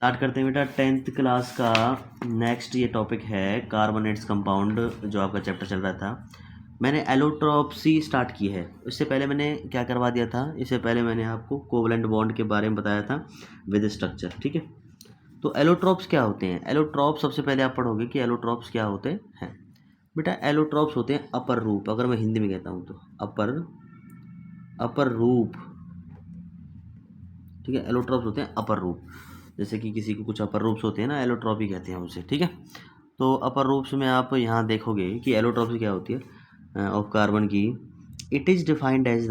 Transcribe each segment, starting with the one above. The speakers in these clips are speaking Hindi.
स्टार्ट करते हैं बेटा 10th क्लास का। नेक्स्ट ये टॉपिक है कार्बोनेट्स कंपाउंड, जो आपका चैप्टर चल रहा था। मैंने एलोट्रॉपसी स्टार्ट की है। इससे पहले मैंने क्या करवा दिया था, इससे पहले मैंने आपको कोवलेंट बॉन्ड के बारे में बताया था विद स्ट्रक्चर। ठीक है, तो एलोट्रॉप्स क्या होते हैं? एलोट्रॉप्स सबसे पहले आप पढ़ोगे कि एलोट्रॉप्स क्या होते हैं। बेटा एलोट्रॉप्स होते हैं अपर रूप, अगर मैं हिंदी में कहता हूँ तो अपर रूप। ठीक है, एलोट्रॉप्स होते हैं अपर रूप। जैसे कि किसी को कुछ अपर रूप्स होते हैं ना, एलोट्रॉपी कहते हैं उसे। ठीक है, तो अपर रूप्स में आप यहाँ देखोगे कि एलोट्रॉपी क्या होती है ऑफ कार्बन की। It is defined as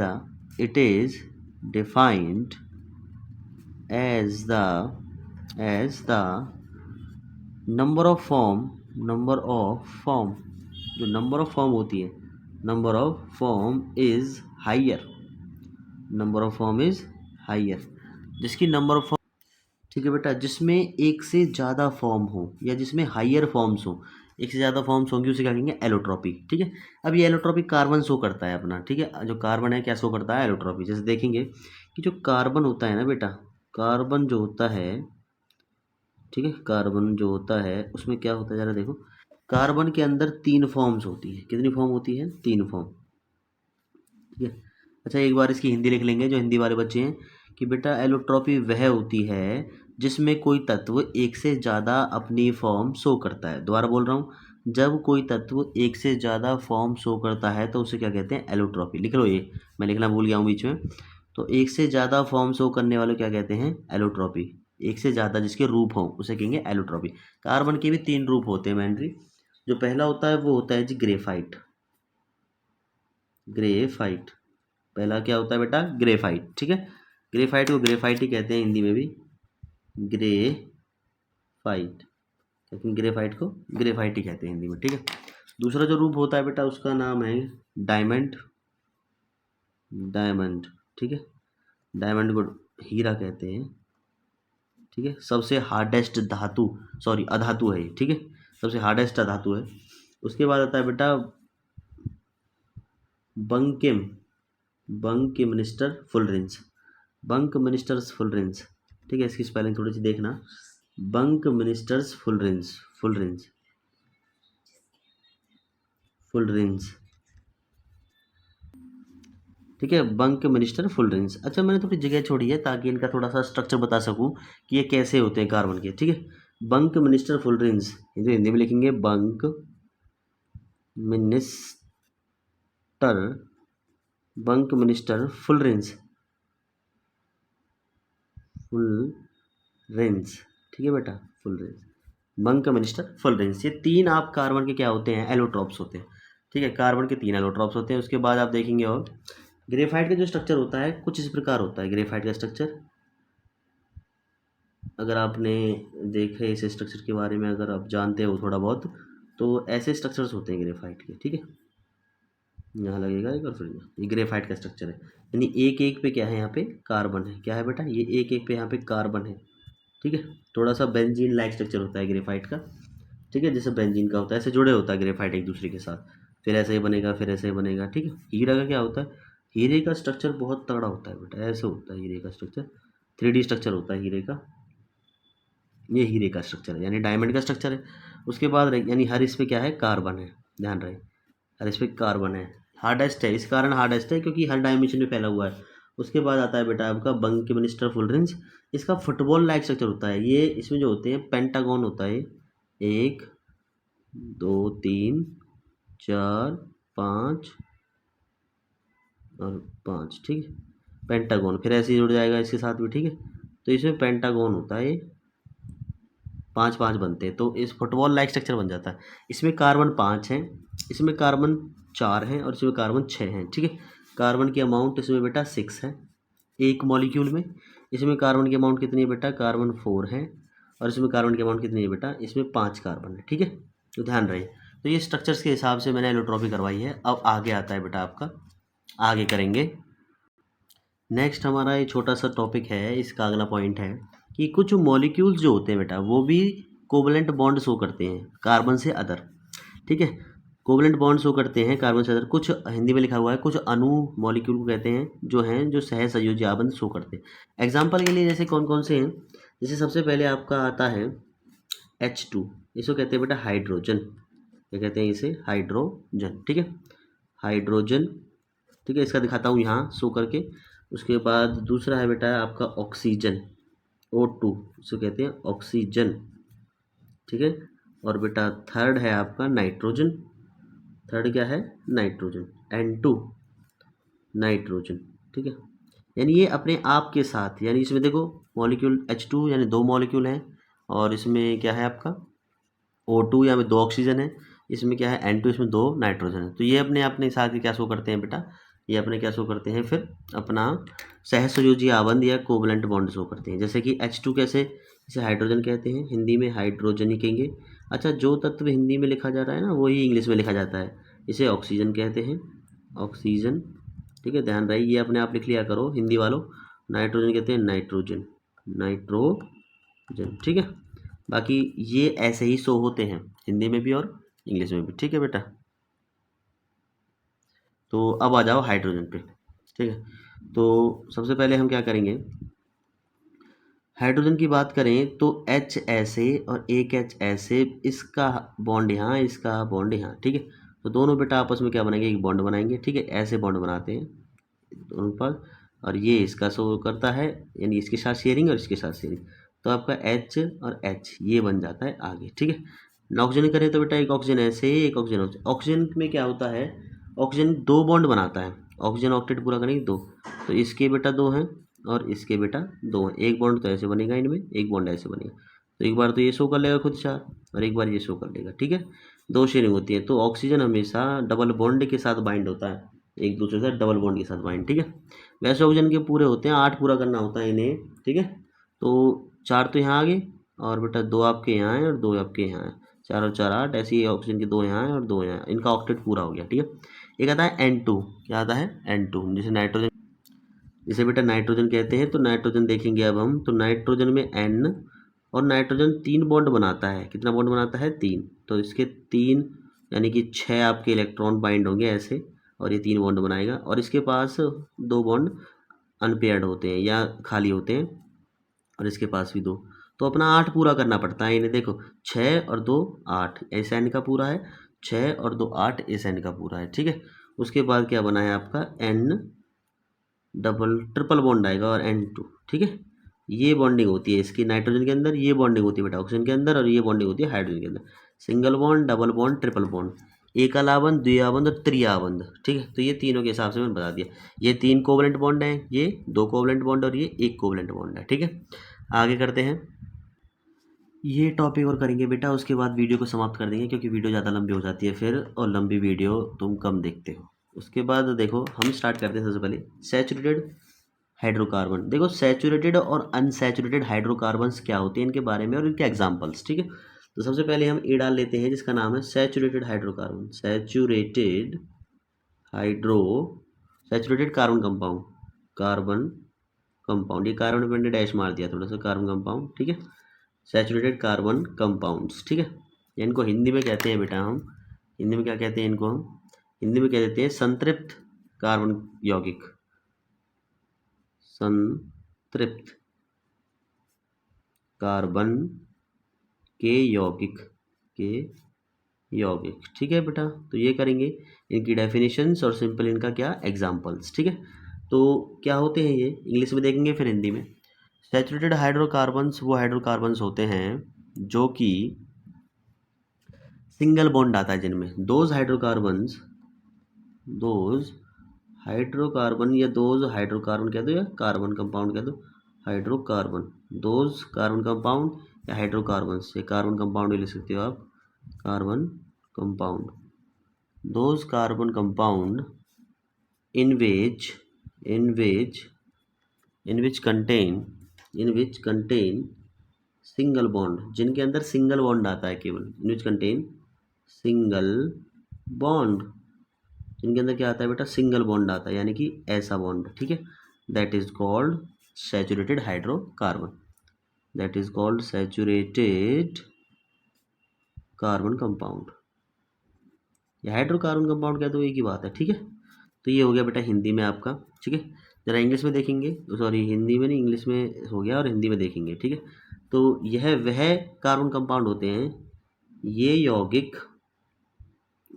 the number of form. जो नंबर ऑफ फॉर्म होती है, number of form is higher, जिसकी नंबर ऑफ। ठीक है बेटा, जिसमें एक से ज़्यादा फॉर्म हो या जिसमें हाइयर फॉर्म्स हो, एक से ज़्यादा फॉर्म्स होंगी, उसे क्या कहेंगे? एलोट्रॉपी। ठीक है, अब ये एलोट्रॉपी कार्बन शो करता है अपना। ठीक है, जो कार्बन है क्या शो करता है? एलोट्रॉपी। जैसे देखेंगे कि जो कार्बन होता है ना बेटा, कार्बन जो होता है, ठीक है, कार्बन जो होता है उसमें क्या होता है, ज़रा देखो। कार्बन के अंदर 3 फॉर्म्स होती है। कितनी फॉर्म होती है? 3 फॉर्म। ठीक है, अच्छा एक बार इसकी हिंदी लिख लेंगे जो हिंदी वाले बच्चे हैं, कि बेटा एलोट्रॉपी वह होती है जिसमें कोई तत्व एक से ज़्यादा अपनी फॉर्म शो करता है। दोबारा बोल रहा हूँ, जब कोई तत्व एक से ज़्यादा फॉर्म शो करता है तो उसे क्या कहते हैं? एलोट्रॉपी। लिख लो, ये मैं लिखना भूल गया हूँ बीच में। तो एक से ज़्यादा फॉर्म शो करने वाले क्या कहते हैं? एलोट्रॉपी। एक से ज़्यादा जिसके रूप हों उसे कहेंगे एलोट्रॉपी। कार्बन के भी 3 रूप होते हैं मेनली। जो पहला होता है वो होता है जी ग्रेफाइट। पहला क्या होता है बेटा? ग्रेफाइट। ठीक है, ग्रेफाइट को ग्रेफाइट ही कहते हैं हिंदी में भी, ग्रेफाइट। लेकिन ग्रेफाइट को ग्रेफाइट ही कहते हैं हिंदी में। ठीक है, दूसरा जो रूप होता है बेटा उसका नाम है डायमंड। ठीक है, डायमंड को हीरा कहते हैं। ठीक है, सबसे हार्डेस्ट धातु, सॉरी अधातु है ये। ठीक है, सबसे हार्डेस्ट अधातु है। उसके बाद आता है बेटा बंकिमनिस्टर फुलरेंस। ठीक है, इसकी स्पेलिंग थोड़ी सी देखना, बंकमिनिस्टर्स फुलरेंस। ठीक है, बंकमिनिस्टर फुलरेंस। अच्छा, मैंने थोड़ी जगह छोड़ी है ताकि इनका थोड़ा सा स्ट्रक्चर बता सकूं कि ये कैसे होते हैं कार्बन के। ठीक है, बंकमिनिस्टर फुलरेंस, हिंदी में लिखेंगे बंकमिनिस्टर फुलरेंस। ठीक है बेटा, फुलरेंस, बंकमिनिस्टर फुलरेंस। ये 3 आप कार्बन के क्या होते हैं? एलोट्रॉप्स होते हैं। ठीक है, कार्बन के 3 एलोट्रॉप्स होते हैं। उसके बाद आप देखेंगे और ग्रेफाइट का जो स्ट्रक्चर होता है कुछ इस प्रकार होता है। ग्रेफाइट का स्ट्रक्चर, अगर आपने देखे इस स्ट्रक्चर के बारे में, अगर आप जानते हो थोड़ा बहुत, तो ऐसे स्ट्रक्चर्स होते हैं ग्रेफाइट के। ठीक है, यहाँ लगेगा एक और फिर ये ग्रेफाइट का स्ट्रक्चर है। यानी एक एक पे क्या है? यहाँ पे कार्बन है। क्या है बेटा? ये एक एक पे यहाँ पे कार्बन है। ठीक है, थोड़ा सा बेंजीन लाइक स्ट्रक्चर होता है ग्रेफाइट का। ठीक है, जैसे बेंजीन का होता है, ऐसे जुड़े होता है ग्रेफाइट एक दूसरे के साथ। फिर ऐसे ही बनेगा, फिर ऐसे ही बनेगा। ठीक है, हीरा का क्या होता है? हीरे का स्ट्रक्चर बहुत तगड़ा होता है बेटा, ऐसे होता है हीरे का स्ट्रक्चर। 3D स्ट्रक्चर होता है हीरे का। ये हीरे का स्ट्रक्चर है, यानी डायमंड का स्ट्रक्चर है। उसके बाद यानी हर इस पे क्या है? कार्बन है। ध्यान रहे, हर इस पे कार्बन है। हार्डेस्ट है, इस कारण हार्डेस्ट है क्योंकि हर डायमेंशन में फैला हुआ है। उसके बाद आता है बेटा आपका बंकिमनिस्टर फुलरेंस। इसका फुटबॉल लाइक स्ट्रक्चर होता है। ये इसमें जो होते हैं पेंटागन होता है, 1 2 3 4 5 और 5। ठीक है, पेंटागन फिर ऐसे ही जुड़ जाएगा इसके साथ भी। ठीक है, तो इसमें पेंटागन होता है, 5 5 बनते हैं, तो इस फुटबॉल लाइक स्ट्रक्चर बन जाता है। इसमें कार्बन 5 हैं, इसमें कार्बन 4 हैं और इसमें कार्बन 6 हैं। ठीक है, कार्बन की अमाउंट इसमें बेटा 6 है एक मॉलिक्यूल में। इसमें कार्बन की अमाउंट कितनी है बेटा? कार्बन 4 है। और इसमें कार्बन की अमाउंट कितनी है बेटा? इसमें 5 कार्बन है। ठीक है, तो ध्यान रहे। तो ये स्ट्रक्चर्स के हिसाब से मैंने एलोट्रॉपी करवाई है। अब आगे आता है बेटा आपका, आगे करेंगे। नेक्स्ट हमारा ये छोटा सा टॉपिक है, इसका अगला पॉइंट है कि कुछ मॉलिक्यूल्स जो होते हैं बेटा वो भी कोवलेंट बॉन्ड शो करते हैं कार्बन से अदर। ठीक है, कोवलेंट बॉन्ड शो करते हैं कार्बन से अदर। कुछ हिंदी में लिखा हुआ है, कुछ अणु मॉलिक्यूल को कहते हैं जो हैं जो सहसंयोजी बंध शो करते हैं। एग्जाम्पल के लिए जैसे कौन कौन से हैं? जैसे सबसे पहले आपका आता है H2, इसको कहते हैं बेटा हाइड्रोजन। क्या कहते हैं इसे? हाइड्रोजन। ठीक है, हाइड्रोजन। ठीक है, इसका दिखाता हूँ यहाँ शो करके। उसके बाद दूसरा है बेटा आपका ऑक्सीजन, O2, इसको कहते हैं ऑक्सीजन। ठीक है, और बेटा थर्ड है आपका नाइट्रोजन। थर्ड क्या है? Nitrogen, N2, nitrogen. ठीक है, यानी ये अपने आप के साथ, यानी इसमें देखो मॉलिक्यूल H2 यानी 2 मॉलिक्यूल हैं, और इसमें क्या है आपका O2 या में 2 ऑक्सीजन है, इसमें क्या है N2, इसमें 2 नाइट्रोजन है। तो ये अपने साथ क्या शो करते हैं बेटा? ये अपने क्या शो करते हैं फिर? अपना सहसंयोजी आबंध या कोवलेंट बॉन्ड शो करते हैं। जैसे कि H2 कैसे? इसे हाइड्रोजन कहते हैं, हिंदी में हाइड्रोजन ही कहेंगे। अच्छा, जो तत्व हिंदी में लिखा जा रहा है ना वही इंग्लिश में लिखा जाता है, इसे ऑक्सीजन कहते हैं, ऑक्सीजन। ठीक है, ध्यान रहे, ये अपने आप लिख लिया करो हिंदी वालों। नाइट्रोजन कहते हैं नाइट्रोजन, नाइट्रोजन। ठीक है, बाकी ये ऐसे ही शो होते हैं हिंदी में भी और इंग्लिश में भी। ठीक है बेटा, तो अब आ जाओ हाइड्रोजन पे। ठीक है, तो सबसे पहले हम क्या करेंगे, हाइड्रोजन की बात करें तो H ऐसे और एक H ऐसे, इसका बॉन्ड यहाँ, इसका बॉन्ड यहाँ। ठीक है, तो दोनों बेटा आपस में क्या बनाएंगे? एक बॉन्ड बनाएंगे। ठीक है, ऐसे बॉन्ड बनाते हैं दोनों पर, और ये इसका शो करता है, यानी इसके साथ शेयरिंग और इसके साथ शेयरिंग, तो आपका H और H ये बन जाता है आगे। ठीक है, ऑक्सीजन करें तो बेटा एक ऑक्सीजन ऐसे, एक ऑक्सीजन ऐसे। ऑक्सीजन में क्या होता है? ऑक्सीजन 2 बॉन्ड बनाता है, ऑक्सीजन ऑक्टेट पूरा करेंगे 2, तो इसके बेटा 2 हैं और इसके बेटा 2 हैं। एक बॉन्ड तो ऐसे बनेगा इनमें, एक बॉन्ड ऐसे बनेगा, तो एक बार तो ये शो कर लेगा खुद 4 और एक बार ये शो कर लेगा। ठीक है, 2 शेयरिंग होती है, तो ऑक्सीजन हमेशा डबल बॉन्ड के साथ बाइंड होता है, एक दूसरे से डबल बॉन्ड के साथ बाइंड। ठीक है, वैसे ऑक्सीजन के पूरे होते हैं 8 पूरा करना होता है इन्हें। ठीक है, तो 4 तो यहाँ आ गए और बेटा 2 आपके यहाँ हैं और 2 आपके यहाँ हैं, 4 और 4 8, ऐसे ही ऑक्सीजन के 2 यहाँ हैं और 2 यहाँ हैं, इनका ऑक्टेट पूरा हो गया। ठीक है, एक आता है N2, क्या आता है? N2, जैसे नाइट्रोजन, जिसे बेटा नाइट्रोजन कहते हैं। तो नाइट्रोजन देखेंगे अब हम, तो नाइट्रोजन में N, और नाइट्रोजन 3 बॉन्ड बनाता है। कितना बॉन्ड बनाता है? 3, तो इसके 3 यानी कि 6 आपके इलेक्ट्रॉन बाइंड होंगे ऐसे, और ये 3 बॉन्ड बनाएगा, और इसके पास 2 बॉन्ड अनपेयर्ड होते हैं या खाली होते हैं, और इसके पास भी 2, तो अपना 8 पूरा करना पड़ता है इन्हें। देखो 6 और 2 8, एस एन का पूरा है, 6 और 2 8 एस एन का पूरा है। ठीक है, उसके बाद क्या बना है आपका N डबल ट्रिपल बॉन्ड आएगा और N2। ठीक है, ये बॉन्डिंग होती है इसकी नाइट्रोजन के अंदर, ये बॉन्डिंग होती है बेटा ऑक्सीजन के अंदर, और ये बॉन्डिंग होती है हाइड्रोजन के अंदर। Single bond, double bond, triple bond, एकलाबंध, द्विआबंध और त्रिआबंध। ठीक है, तो ये तीनों के हिसाब से मैंने बता दिया। ये 3 कोवलेंट बॉन्ड हैं, ये 2 कोवलेंट बॉन्ड और ये 1 कोवलेंट बॉन्ड है। ठीक है, आगे करते हैं, ये टॉपिक और करेंगे बेटा, उसके बाद वीडियो को समाप्त कर देंगे, क्योंकि वीडियो ज़्यादा लंबी हो जाती है फिर, और लंबी वीडियो तुम कम देखते हो। उसके बाद देखो हम स्टार्ट करते हैं सबसे पहले सैचुरेटेड हाइड्रोकार्बन। देखो सैचुरेटेड और अनसैचुरेटेड हाइड्रोकार्बन्स क्या होते हैं, इनके बारे में और इनके एग्जांपल्स। ठीक है, तो सबसे पहले हम ए डाल लेते हैं, जिसका नाम है saturated hydrocarbon. Saturated hydro, saturated carbon compound, carbon compound, ये कार्बन पे मैंने डैश मार दिया थोड़ा सा, कार्बन कंपाउंड। ठीक है, सैचुरेटेड कार्बन कंपाउंड्स। ठीक है, इनको हिंदी में कहते हैं बेटा हम, हिंदी में क्या कहते हैं इनको हम? हिंदी में कह देते हैं संतृप्त कार्बन यौगिक, संतृप्त कार्बन के यौगिक, के यौगिक। ठीक है बेटा, तो ये करेंगे इनकी डेफिनेशंस और सिंपल इनका क्या एग्जांपल्स। ठीक है, तो क्या होते हैं ये इंग्लिश में देखेंगे फिर हिंदी में। सैचुरेटेड हाइड्रोकार्बन्स वो हाइड्रोकार्बन्स होते हैं जो कि सिंगल बॉन्ड आता है जिनमें, दोज हाइड्रोकार्बन्स, दोज हाइड्रोकार्बन या दोज हाइड्रोकार्बन कह दो या कार्बन कंपाउंड कह दो, हाइड्रोकार्बन, दोज कार्बन कंपाउंड या हाइड्रोकार्बन्स, ये कार्बन कंपाउंड भी लिख सकते हो आप, carbon compound, those carbon compound in which in which in which contain in which contain single bond, जिनके अंदर सिंगल बॉन्ड आता है केवल, in which contain single bond, जिनके अंदर क्या आता है बेटा? सिंगल बॉन्ड आता है, यानी कि ऐसा बॉन्ड। ठीक है, that is called saturated hydrocarbon, that is called saturated carbon compound या हाइड्रोकार्बन कंपाउंड, क्या तो एक ही बात है। ठीक है, तो ये हो गया बेटा हिंदी में आपका। ठीक है, जरा इंग्लिश में देखेंगे, सॉरी हिंदी में नहीं, इंग्लिश में हो गया और हिंदी में देखेंगे। ठीक है, तो यह वह कार्बन कंपाउंड होते हैं, ये यौगिक,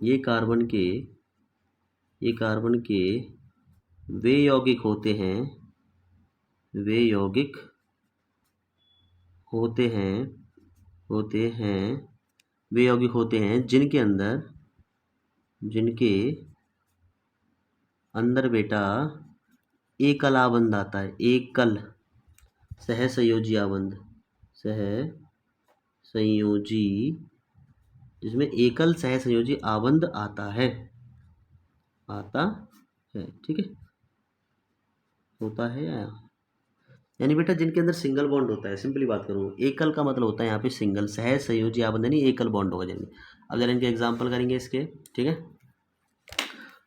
ये कार्बन के वे यौगिक होते हैं, वे यौगिक होते हैं जिनके अंदर बेटा एकल आबंध आता है, एकल सहसंयोजी आबंध, जिसमें एकल सहसंयोजी आबंध आता है, ठीक है, होता है यानी बेटा जिनके अंदर सिंगल बॉन्ड होता है। सिंपली बात करूँ, एकल का मतलब होता है यहाँ पे सिंगल, सहसंयोजी आबंध यानी एकल बॉन्ड होगा जिनमें। अब जरा इनके एग्जाम्पल करेंगे इसके, ठीक है।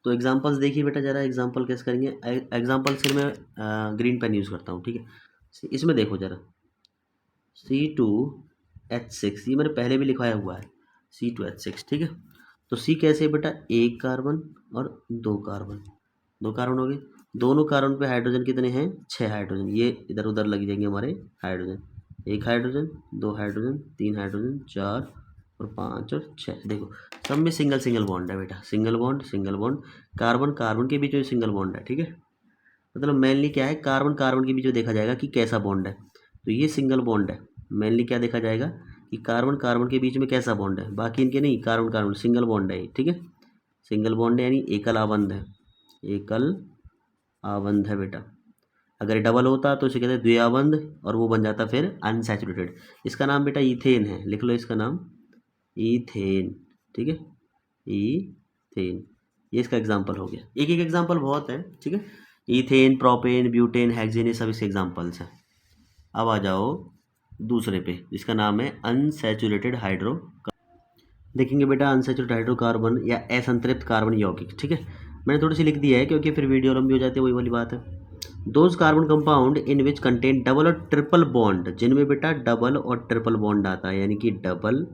तो एग्जाम्पल्स देखिए बेटा, जरा एग्जाम्पल कैसे करेंगे। एग्जाम्पल से मैं ग्रीन पेन यूज़ करता हूँ, ठीक है। इसमें देखो जरा, C2H6, ये मैंने पहले भी लिखवाया हुआ है, C2H6, ठीक है। तो C कैसे है बेटा, एक कार्बन और दो कार्बन हो गए। दोनों कार्बन पे हाइड्रोजन कितने हैं, 6 हाइड्रोजन, ये इधर उधर लग जाएंगे हमारे हाइड्रोजन, 1 हाइड्रोजन, 2 हाइड्रोजन, 3 हाइड्रोजन, 4 और 5 और 6। देखो सब में सिंगल बॉन्ड है बेटा, सिंगल बॉन्ड, कार्बन के बीच में सिंगल बॉन्ड है, ठीक है। मतलब मेनली क्या है, कार्बन के बीच में देखा जाएगा कि कैसा बॉन्ड है, तो ये सिंगल बॉन्ड है। मेनली क्या देखा जाएगा कि कार्बन के बीच में कैसा बॉन्ड है, बाकी इनके नहीं, कार्बन सिंगल बॉन्ड है, ठीक है। सिंगल बॉन्ड है यानी एकल आबंध है, एकल आबंध है बेटा। अगर डबल होता तो इसे कहते हैं द्विआबंध, और वो बन जाता फिर अनसैचुरेटेड। इसका नाम बेटा ईथेन है, लिख लो इसका नाम ईथेन, ठीक है, ईथेन। ये इसका एग्जाम्पल हो गया। एक एग्जाम्पल बहुत है, ठीक है। ईथेन, प्रोपेन, ब्यूटेन, हेक्सेन, ये सब इसके एग्जाम्पल्स हैं। अब आ जाओ दूसरे पे, जिसका नाम है अनसैचुरेटेड हाइड्रोकार्बन। देखेंगे बेटा अनसैचुरेटेड हाइड्रोकार्बन या असंतृप्त कार्बन यौगिक, ठीक है। मैंने थोड़ी सी लिख दिया है क्योंकि फिर वीडियो लंबी हो जाती है, वही वाली बात है। Those carbon compound in which contain double और ट्रिपल बॉन्ड, जिनमें बेटा डबल और ट्रिपल बॉन्ड आता है, यानी कि डबल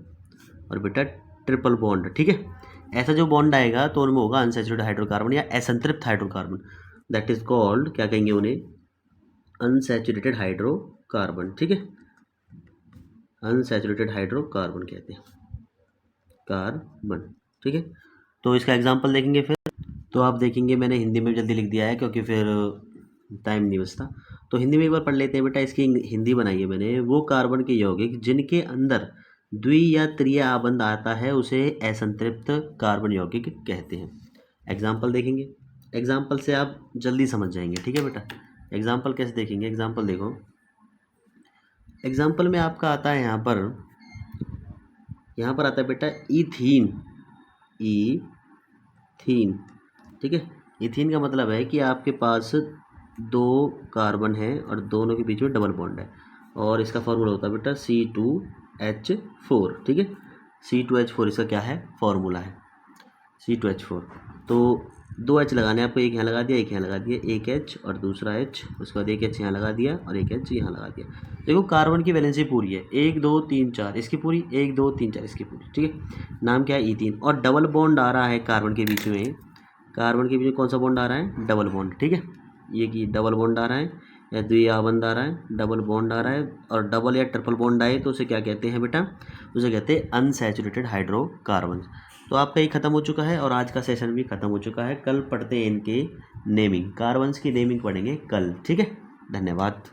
और बेटा ट्रिपल बॉन्ड, ठीक है। ऐसा जो बॉन्ड आएगा तो उनमें होगा अनसैचुरेटेड हाइड्रोकार्बन या असंतृप्त हाइड्रोकार्बन, दैट इज कॉल्ड, क्या कहेंगे उन्हें, अनसैचुरेटेड हाइड्रोकार्बन, ठीक है। अनसैचुरेटेड हाइड्रोकार्बन कहते हैं, कार्बन, ठीक है। तो इसका एग्जांपल देखेंगे फिर। तो आप देखेंगे मैंने हिंदी में जल्दी लिख दिया है क्योंकि फिर टाइम नहीं बचता, तो हिंदी में एक बार पढ़ लेते हैं बेटा। इसकी हिंदी बनाई है मैंने, वो कार्बन के यौगिक जिनके अंदर द्वि या त्रिय आबंध आता है उसे असंतृप्त कार्बन यौगिक कहते हैं। एग्जाम्पल देखेंगे, एग्जाम्पल से आप जल्दी समझ जाएंगे, ठीक है बेटा। एग्जाम्पल कैसे देखेंगे, एग्जाम्पल देखो। एग्जाम्पल में आपका आता है यहाँ पर आता है बेटा ईथीन, ईथीन, ठीक है। ईथीन का मतलब है कि आपके पास दो कार्बन है और दोनों के बीच में डबल बॉन्ड है, और इसका फॉर्मूला होता है बेटा C2H4, ठीक है। C2H4 इसका क्या है, फॉर्मूला है C2H4। तो 2 H लगाने आपको, एक यहाँ लगा दिया, एक यहाँ लगा दिया, एक H और दूसरा H, उसके बाद एक H यहाँ लगा दिया और एक H यहाँ लगा दिया। देखो कार्बन की वैलेंसी पूरी है, 1 2 3 4 इसकी पूरी, 1 2 3 4 इसकी पूरी, ठीक है। नाम क्या है, ईथीन। और डबल बॉन्ड आ रहा है कार्बन के बीच में, कौन सा बॉन्ड आ रहा है, डबल बॉन्ड, ठीक है। ये कि डबल बॉन्ड आ रहा है या द्विआबंध आ रहा है, डबल बॉन्ड आ रहा है, और डबल या ट्रिपल बॉन्ड आए तो उसे क्या कहते हैं बेटा, उसे कहते हैं अनसैचुरेटेड हाइड्रोकार्बन। तो आपका ये खत्म हो चुका है और आज का सेशन भी खत्म हो चुका है। कल पढ़ते हैं इनके नेमिंग, कार्बन्स की नेमिंग पढ़ेंगे कल, ठीक है। धन्यवाद।